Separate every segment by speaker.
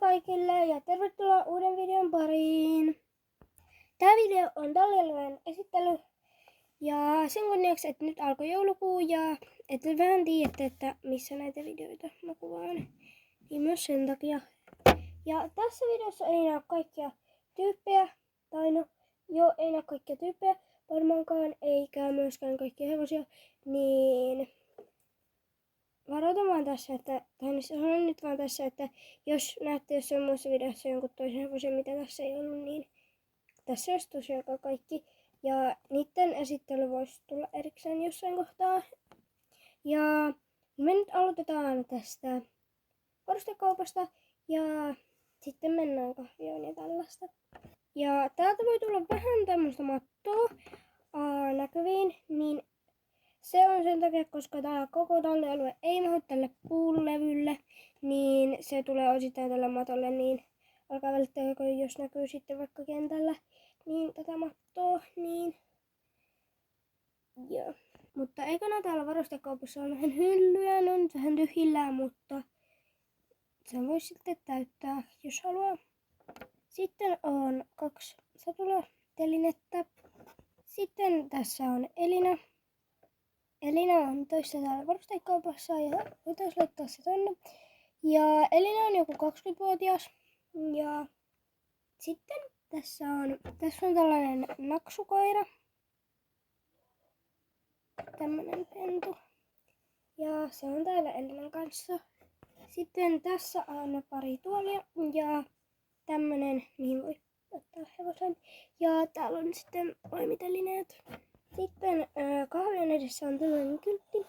Speaker 1: kaikille ja tervetuloa uuden videon pariin. Tämä video on Dolly esittely ja sen kunniaksi, että nyt alkoi joulukuu ja että vähän tiedätte, että missä näitä videoita mä kuvaan. Niin myös sen takia. Ja tässä videossa ei näy kaikkia tyyppejä, tai no joo, ei näy kaikkia tyyppejä varmaankaan, eikä myöskään kaikkia hevosia, niin varoitan vaan tässä, että, tai sanon nyt vaan tässä, että jos näette jossain muissa videossa jonkun toisen hevosen, mitä tässä ei ollut, niin tässä olisi tosiaan kaikki. Ja niiden esittely voisi tulla erikseen jossain kohtaa. Ja me nyt aloitetaan tästä varustekaupasta ja sitten mennään kahvioon ja tällaista. Ja täältä voi tulla vähän tämmöistä mattoa näkyviin, niin se on sen takia, koska tää koko tallialue ei mahdu tälle puulevylle, niin se tulee osittain tälle matolle, niin alkaa välittää, jos näkyy sitten vaikka kentällä, niin tätä mattoa, niin joo. Mutta eikö täällä varustekaupassa on vähän hyllyjä, ne on vähän tyhjillään, mutta sen voi sitten täyttää, jos haluaa. Sitten on 2 satulatelinettä. Sitten tässä on Elina. Elina on töissä täällä varustekaupassa ja voitaisiin laittaa se tonne. Ja Elina on joku 20-vuotias. Ja sitten tässä on tällainen naksukoira. Tämmönen pentu. Ja se on täällä Elinan kanssa. Sitten tässä on pari tuolia ja tämmönen, mihin voi ottaa hevosen. Ja täällä on sitten poimitelineet. Sitten kahvion edessä on tällainen kyltti.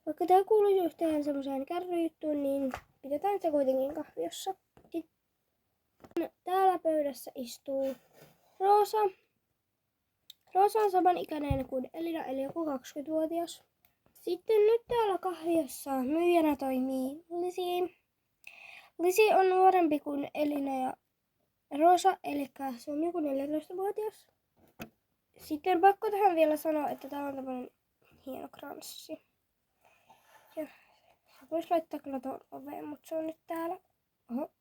Speaker 1: Vaikka tää kuuluisi yhteen semmoiseen kärryjuttuun, niin pidetään se kuitenkin kahviossa. Sitten täällä pöydässä istuu Roosa. Roosa on samanikäinen kuin Elina, eli joku 20-vuotias. Sitten nyt täällä kahviossa myyjänä toimii Lisi. Lisi on nuorempi kuin Elina ja Roosa, eli se on joku 14-vuotias. Sitten pakko tähän vielä sanoa, että täällä on tämmönen hieno kranssi. Ja se voisi laittaa kyllä tuon oveen, mutta se on nyt täällä. Oho.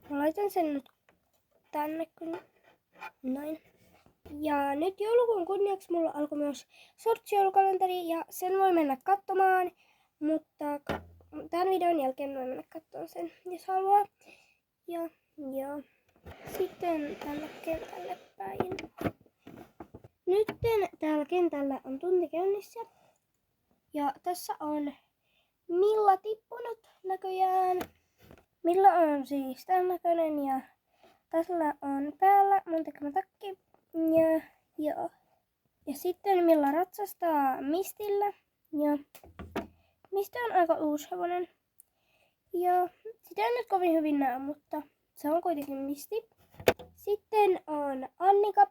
Speaker 1: Mä laitan sen nyt tänne kyllä. Noin. Ja nyt joulukuun kunniaksi mulla alkoi myös sortsijoulukalenteri ja sen voi mennä katsomaan. Mutta tämän videon jälkeen voi mennä katsomaan sen, jos haluaa. Ja joo. Sitten tänne kentälle päin. Nytten täällä kentällä on tunti käynnissä. Ja tässä on Milla tippunut näköjään. Milla on siis tämän näköinen ja tässä on päällä mun tekemä takki. Ja joo. Ja sitten Milla ratsastaa Mistillä. Ja Misti on aika uusi hevonen. Ja sitä en nyt kovin hyvin näe, mutta se on kuitenkin Misti. Sitten on Annika.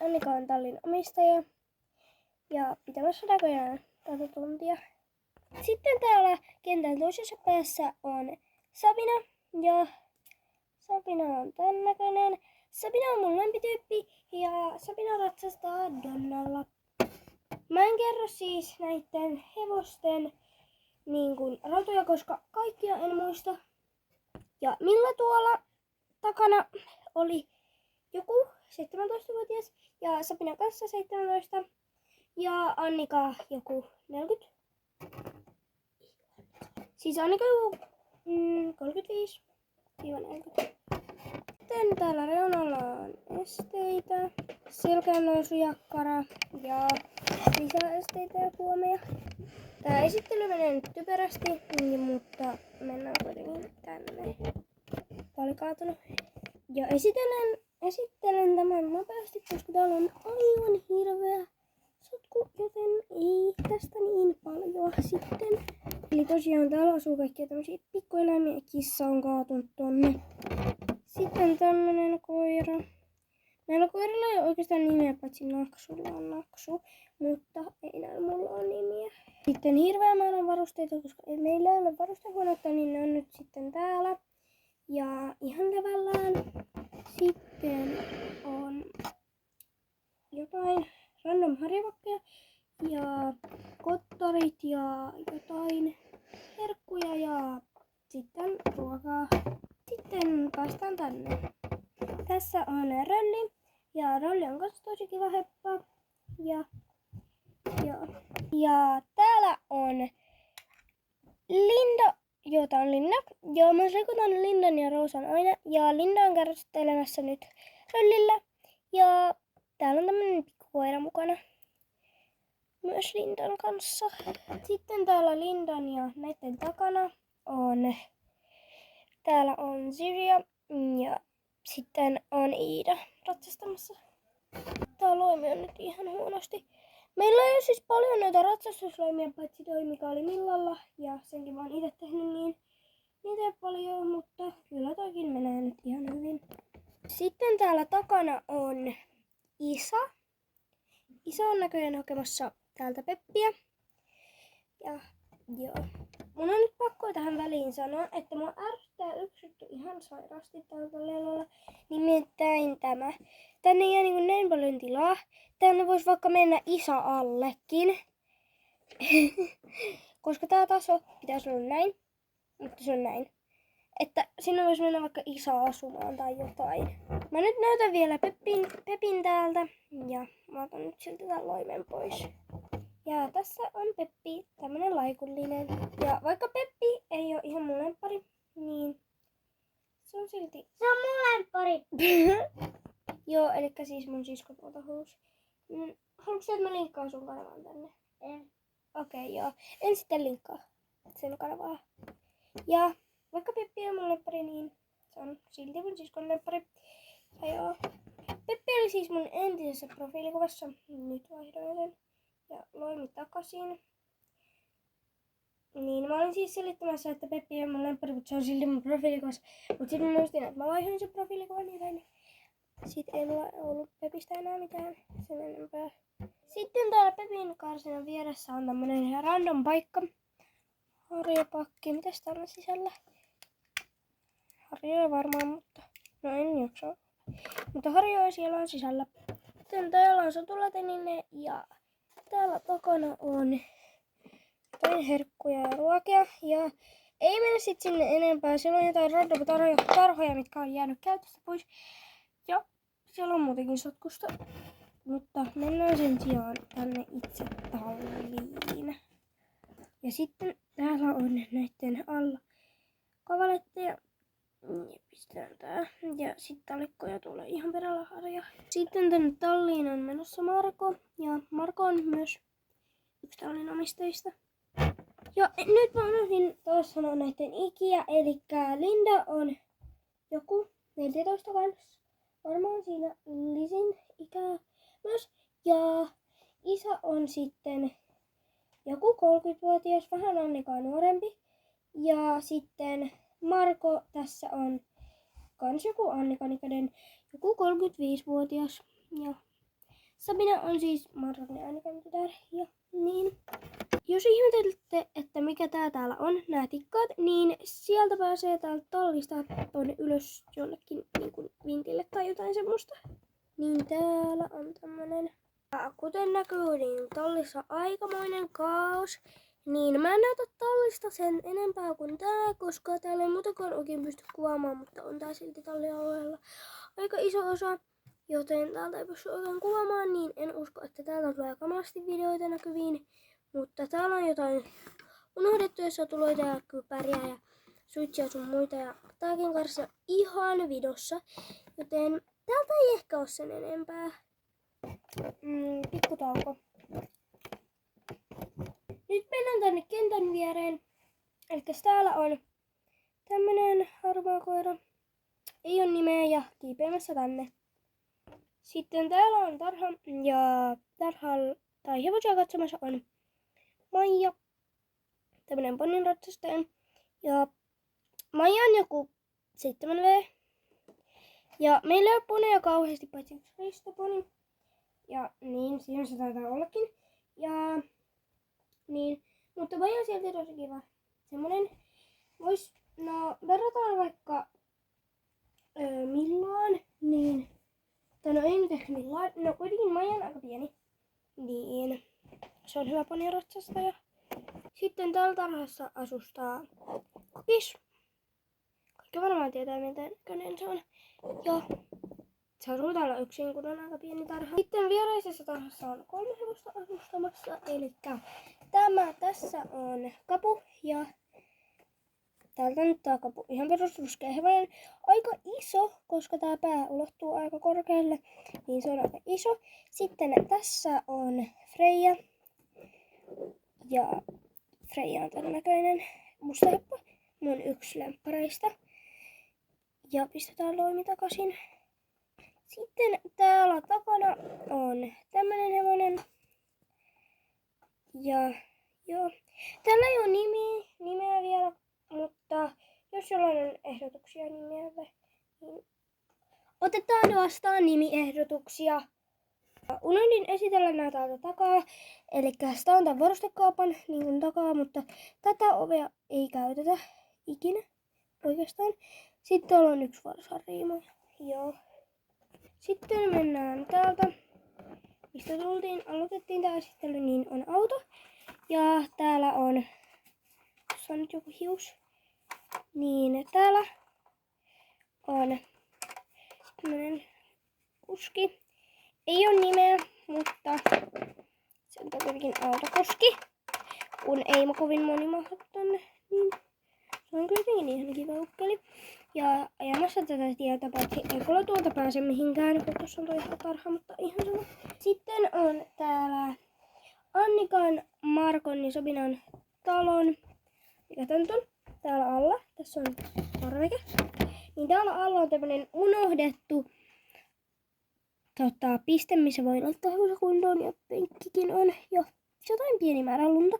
Speaker 1: Annika on tallin omistaja ja pitämässä näköjään tätä tuntia. Sitten täällä kentän toisessa päässä on Sabina ja Sabina on tän näköinen. Sabina on mun lempityyppi ja Sabina ratsastaa Donnalla. Mä en kerro siis näiden hevosten niin kuin ratoja, koska kaikkia en muista. Ja Milla tuolla takana oli joku 17-vuotias ja Sabina kanssa 17 ja Annika joku 40. Siis Annika joku 35-40. Sitten täällä reunalla on esteitä, selkännousujakkara ja lisäesteitä ja puomeja. Tää esittely menee nyt typerästi, mutta mennään kuitenkin tänne. Tää oli kaatunut. Ja esittelen tämän nopeasti, koska täällä on aivan hirveä sotku, joten ei tästä niin paljon sitten. Eli tosiaan täällä asuu kaikkia tämmösiä pikkueläimiä, kissa on kaatunut tonne. Sitten tämmönen koira. Näillä koirilla ei ole oikeastaan nimeä, paitsi Naksulla on Naksu, mutta ei näillä mulla ole nimiä. Sitten hirveä määrä varusteita, koska meillä ei ole varustehuonetta, niin ne on nyt sitten täällä. Ja ihan levällään. Sitten on jotain random harjavakkeja ja kottarit ja jotain herkkuja ja sitten ruokaa. Sitten päästään tänne. Tässä on Rölli. Ja Rölli on myös tosi kiva heppa. Ja täällä on Linda. Joo, tää on Linda. Joo, mä sekoitan Lindan ja Roosan aina. Ja Linda on kärsittelemässä nyt Röllillä. Ja täällä on tämmönen pikkukoira mukana. Myös Lindan kanssa. Sitten täällä Lindan ja näiden takana on... Täällä on Syria ja sitten on Iida ratsastamassa. Tää loimi on nyt ihan huonosti. Meillä ei ole siis paljon noita ratsastusloimia, paitsi toi mikä oli Millalla. Ja senkin mä oon itse tehnyt niin niitä paljon, mutta kyllä toikin menee nyt ihan hyvin. Sitten täällä takana on Isa. Isa on näköjään hakemassa täältä Peppiä. Ja joo. Mun on nyt pakko tähän väliin sanoa, että mua ärsyttää yksi juttu ihan sairaasti täältä lelolla. Nimittäin tämä. Tänne ei ole niin näin paljon tilaa. Tänne voisi vaikka mennä Isa allekin. Koska tää taso pitäisi olla näin. Mutta se on näin. Että sinne voisi mennä vaikka Isa asumaan tai jotain. Mä nyt näytän vielä Pepin täältä. Ja mä otan nyt siltä tämän loimen pois. Ja tässä on Peppi, tämmönen laikullinen. Ja vaikka Peppi ei oo ihan mun lemppari, niin se on silti...
Speaker 2: Se on mun lemppari!
Speaker 1: Joo, elikkä siis mun sisko tuolta huusi. Haluatko että mä linkkaan sun kanavaan tänne?
Speaker 2: En.
Speaker 1: Okei, joo. En sitten linkkaa sen kanavaa. Ja vaikka Peppi on mun lemppari, niin se on silti mun siskon lemppari. Ja joo. Peppi oli siis mun entisessä profiilikuvassa. Nyt vaihdoin sen. Ja loimi takaisin. Niin, mä olin siis selittämässä, että Peppi on mun lemppari, mutta se on silti mun profiilikuvassa. Mut sit mä muistin, että mä vaihdoin sen profiilikuvan niin sit ei mulla ollut Pepistä enää mitään sen enempää. Sitten täällä Pepin karsinan vieressä on tämmönen random paikka. Harjapakki. Mitäs täällä on sisällä? Harjoja varmaan, mutta no en jaksa. Mutta harjoja siellä on sisällä. Sitten täällä on sotulatenine ja täällä takana on jotain herkkuja ja ruokia. Ja ei mennä sit sinne enempää. Siellä on jotain random tarhoja, mitkä on jäänyt käytöstä pois. Ja siellä on muutenkin sotkusta. Mutta mennään sen sijaan tänne itse talliin. Ja sitten täällä on näiden alla kavaletteja. Ja pistetään tää. Ja sitten talikkoja tulee ihan perällä harja. Sitten tänne talliin on menossa Marko. Ja Marko on myös yksi tallin omistajista. Ja nyt mä unohdin taas sanoa näiden ikiä. Elikkä Linda on joku 14 kanssa. Varmaan siinä Lisin ikää myös. Ja Isa on sitten joku 30-vuotias, vähän Annikaa nuorempi. Ja sitten Marko tässä on kans joku Annikan ikäinen, joku 35-vuotias. Ja Sabina on siis Markon ja Annikan tytär. Ja niin. Jos ihmettelette, että mikä täällä on, nämä tikkaat, niin sieltä pääsee täältä tallista tonne ylös jonnekin niin kuin vintille tai jotain semmoista. Niin täällä on tämmönen. Ja kuten näkyy, niin tallissa aikamoinen kaos. Niin mä en näytä tallista sen enempää kuin tää, koska täällä ei muutakaan oikein pysty kuvaamaan, mutta on tää silti tallialueella aika iso osa. Joten täältä ei pysty oikein kuvaamaan, niin en usko, että täältä tulee kamasti videoita näkyviin. Mutta täällä on jotain unohdettuja sotuloita ja kypäriä ja suitsia sun muita. Ja tääkin kanssa ihan vidossa. Joten täältä ei ehkä ole sen enempää. Pikkutauko. Nyt mennään tänne kentän viereen. Eli täällä on tämmönen harmaa koira. Ei ole nimeä ja kiipeämässä tänne. Sitten täällä on tarha ja tarhalla tai hevosia katsomassa on Maija. Tämmönen ponin ratsastaja. Ja Maija on joku 7V. Ja meillä ei ole poneja kauheasti, paitsi yksi reistoponi. Ja niin, siihen se taitaa ollakin. Ja niin, mutta Maija on sieltä tosi kiva. Semmonen vois, no verrataan vaikka Millaan, niin tai no ei nyt ehkä Millaan, no kuitenkin Maija on aika pieni. Niin, se on hyvä poniratsastaja. Sitten täällä tarhassa asustaa Kokis. Kaikki varmaan tietää, miten näköinen se on. Ja se asuu täällä yksin, kun on aika pieni tarha. Sitten viereisessä tarhassa on 3 hevosta asustamassa. Eli tämä tässä on Kapu ja täältä nyt tää Kapu. Ihan perusruskea hevonen. Aika iso, koska tää pää ulottuu aika korkealle. Niin se on aika iso. Sitten tässä on Freija. Ja Freija on tämän näköinen musta heppa. Mun yksi lemppareista. Ja pistetään loimi takaisin. Sitten täällä takana on tämmönen hevonen. Ja joo. Täällä ei ole nimeä vielä, mutta jos jollain on ehdotuksia nimelle, niin otetaan vastaan nimiehdotuksia. Unohdin esitellä nää täältä takaa. Eli sitä on tän varustekaupan niin kuin takaa, mutta tätä ovea ei käytetä ikinä oikeastaan. Sitten täällä on yksi varsariimo. Joo. Sitten mennään täältä, mistä aloitettiin tää esittely, niin on auto. Ja täällä on, tuossa on nyt joku hius, niin täällä on tämmönen kuski. Ei ole nimeä, mutta se on kuitenkin autokuski. Kun ei kovin moni mahdu tänne, niin se on kuitenkin ihan kiva ukkeli. Ja ajamassa tätä tietä, paitsi ei kyllä tuolta pääse mihinkään, kun tuossa on toi tarha, mutta ihan sama. Sitten on täällä Annikan, Markon ja Sobinan talon, mikä tän on täällä alla. Tässä on parveke. Niin täällä alla on tämmönen unohdettu piste, missä voi laittaa hevosen kuntoon ja penkkikin on ja jotain pieni määrä lunta.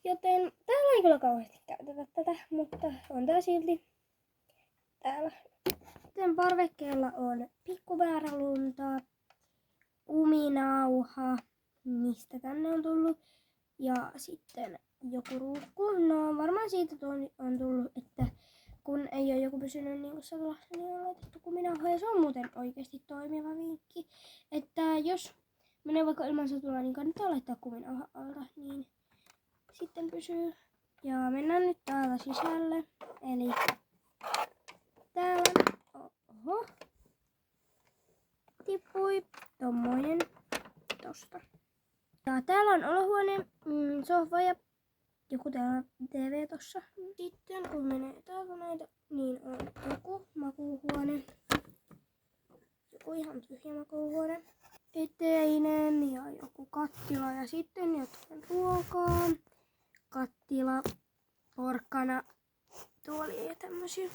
Speaker 1: Joten täällä ei kyllä kauheasti käytetä tätä, mutta on tää silti täällä. Sitten parvekkeella on pikku määrä lunta, kuminauha, mistä tänne on tullut. Ja sitten joku ruukku. No varmaan siitä on tullut, että kun ei ole joku pysynyt niin kuin satulassa, niin on laitettu kuminauha. Ja se on muuten oikeasti toimiva vinkki. Että jos menee vaikka ilman satulaa, niin kannattaa laittaa kuminauha alta, niin sitten pysyy. Ja mennään nyt täällä sisälle. Eli täällä, oho, tippui tommoinen tosta. Ja täällä on olohuone, sohva ja joku täällä TV tossa. Sitten kun menee täältä näitä, niin on joku makuuhuone. Joku ihan tyhjä makuuhuone. Eteinen ja joku kattila ja sitten jotain ruokaa. Kattila, porkkana, tuoli ja tämmösiä.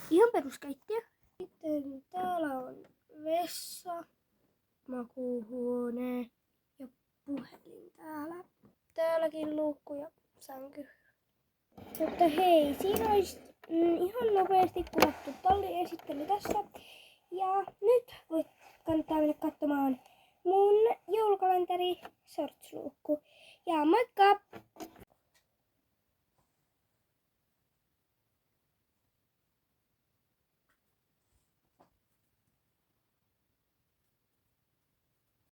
Speaker 1: Ihan peruskeittiö. Sitten täällä on vessa, makuuhuone ja puhelin täällä. Täälläkin luukku ja sänky. Mutta hei, siinä olisi ihan nopeasti kuvattu talliesittely tässä. Ja nyt kannattaa mennä katsomaan mun joulukalenteri shorts-luukku. Ja moikka!